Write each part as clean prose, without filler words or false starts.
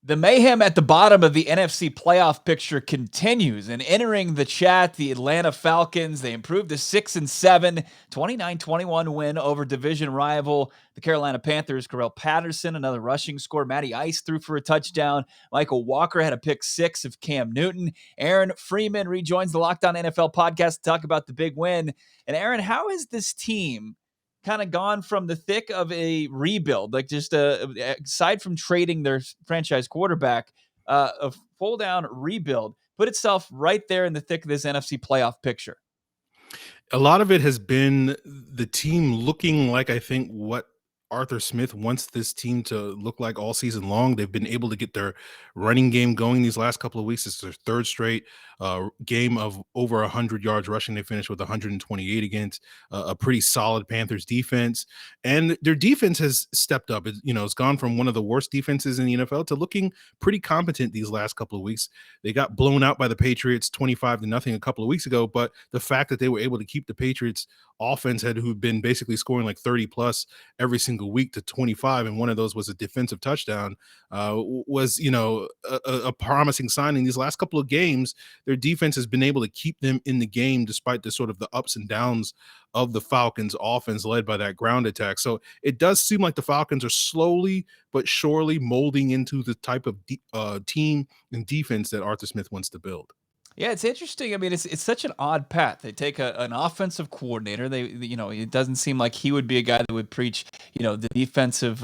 The mayhem at the bottom of the NFC playoff picture continues, and entering the chat, the Atlanta Falcons, they improved to 6-7, 29-21 win over division rival, the Carolina Panthers. Corell Patterson, another rushing score. Matty Ice threw for a touchdown. Michael Walker had a pick six of Cam Newton. Aaron Freeman rejoins the Locked On NFL podcast to talk about the big win. And Aaron, how is this team kind of gone from the thick of a rebuild, like just aside from trading their franchise quarterback, a full down rebuild, put itself right there in the thick of this NFC playoff picture? A lot of it has been the team looking like, I think, what Arthur Smith wants this team to look like all season long. They've been able to get their running game going these last couple of weeks. It's their third straight game of over 100 yards rushing. They finished with 128 against a pretty solid Panthers defense. And their defense has stepped up. It's gone from one of the worst defenses in the NFL to looking pretty competent these last couple of weeks. They got blown out by the Patriots 25-0 a couple of weeks ago, but the fact that they were able to keep the Patriots offense who've been basically scoring like 30 plus every single week to 25, and one of those was a defensive touchdown, was a promising sign. In these last couple of games, their defense has been able to keep them in the game despite the sort of the ups and downs of the Falcons offense led by that ground attack. So it does seem like the Falcons are slowly but surely molding into the type of team and defense that Arthur Smith wants to build. Yeah, it's interesting. I mean, it's such an odd path. They take an offensive coordinator. It doesn't seem like he would be a guy that would preach, the defensive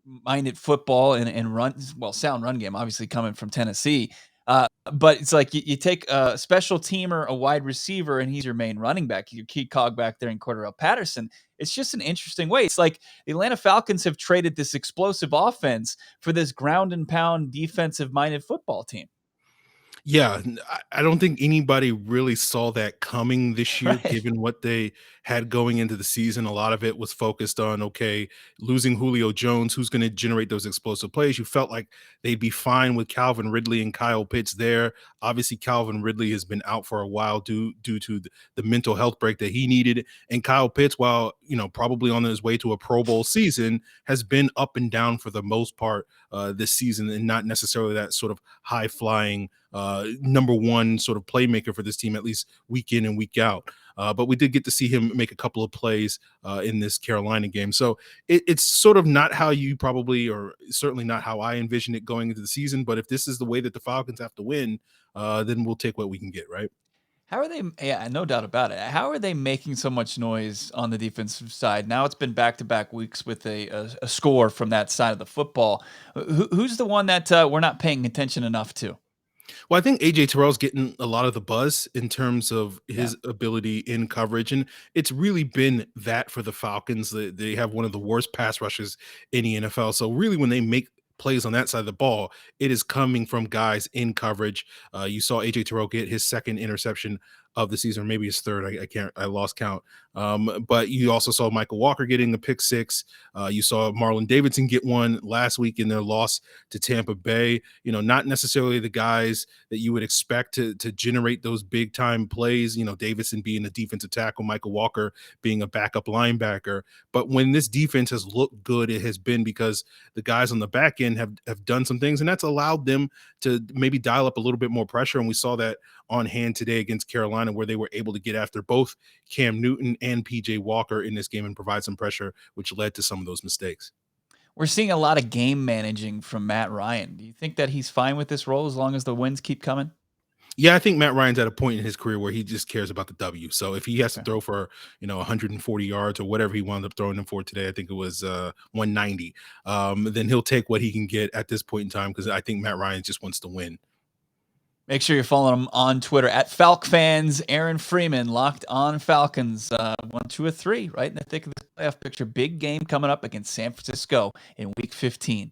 minded football and run, sound run game, obviously coming from Tennessee. But it's like you take a special teamer, a wide receiver, and he's your main running back, your key cog back there in Cordarrelle Patterson. It's just an interesting way. It's like the Atlanta Falcons have traded this explosive offense for this ground and pound defensive minded football team. Yeah, I don't think anybody really saw that coming this year, Right. given what they had going into the season. A lot of it was focused on, okay, losing Julio Jones, who's going to generate those explosive plays. You felt like they'd be fine with Calvin Ridley and Kyle Pitts there. Obviously, Calvin Ridley has been out for a while due to the mental health break that he needed. And Kyle Pitts, while, probably on his way to a Pro Bowl season, has been up and down for the most part this season, and not necessarily that sort of high-flying number one sort of playmaker for this team, at least week in and week out. But we did get to see him make a couple of plays in this Carolina game. So it's sort of not how you probably, or certainly not how I envision it going into the season. But if this is the way that the Falcons have to win, then we'll take what we can get, right? How are they? Yeah, no doubt about it. How are they making so much noise on the defensive side? Now it's been back-to-back weeks with a score from that side of the football. Who's the one that we're not paying attention enough to? Well, I think AJ Terrell's getting a lot of the buzz in terms of Yeah. his ability in coverage, and it's really been that for the Falcons. They have one of the worst pass rushes in the NFL. So really, when they make plays on that side of the ball, it is coming from guys in coverage. You saw AJ Terrell get his second interception of the season, or maybe his third. I lost count. But you also saw Michael Walker getting a pick six. You saw Marlon Davidson get one last week in their loss to Tampa Bay. Not necessarily the guys that you would expect to generate those big time plays. Davidson being a defensive tackle, Michael Walker being a backup linebacker. But when this defense has looked good, it has been because the guys on the back end have done some things, and that's allowed them to maybe dial up a little bit more pressure. And we saw that on hand today against Carolina, where they were able to get after both Cam Newton and PJ Walker in this game and provide some pressure, which led to some of those mistakes. We're seeing a lot of game managing from Matt Ryan. Do you think that he's fine with this role as long as the wins keep coming? Yeah, I think Matt Ryan's at a point in his career where he just cares about the W. So if he has to throw for, 140 yards or whatever he wound up throwing them for today, I think it was 190, then he'll take what he can get at this point in time, because I think Matt Ryan just wants to win. Make sure you're following him on Twitter at FalcFans. Aaron Freeman, Locked On Falcons. 1, 2, or 3, right in the thick of the playoff picture. Big game coming up against San Francisco in Week 15.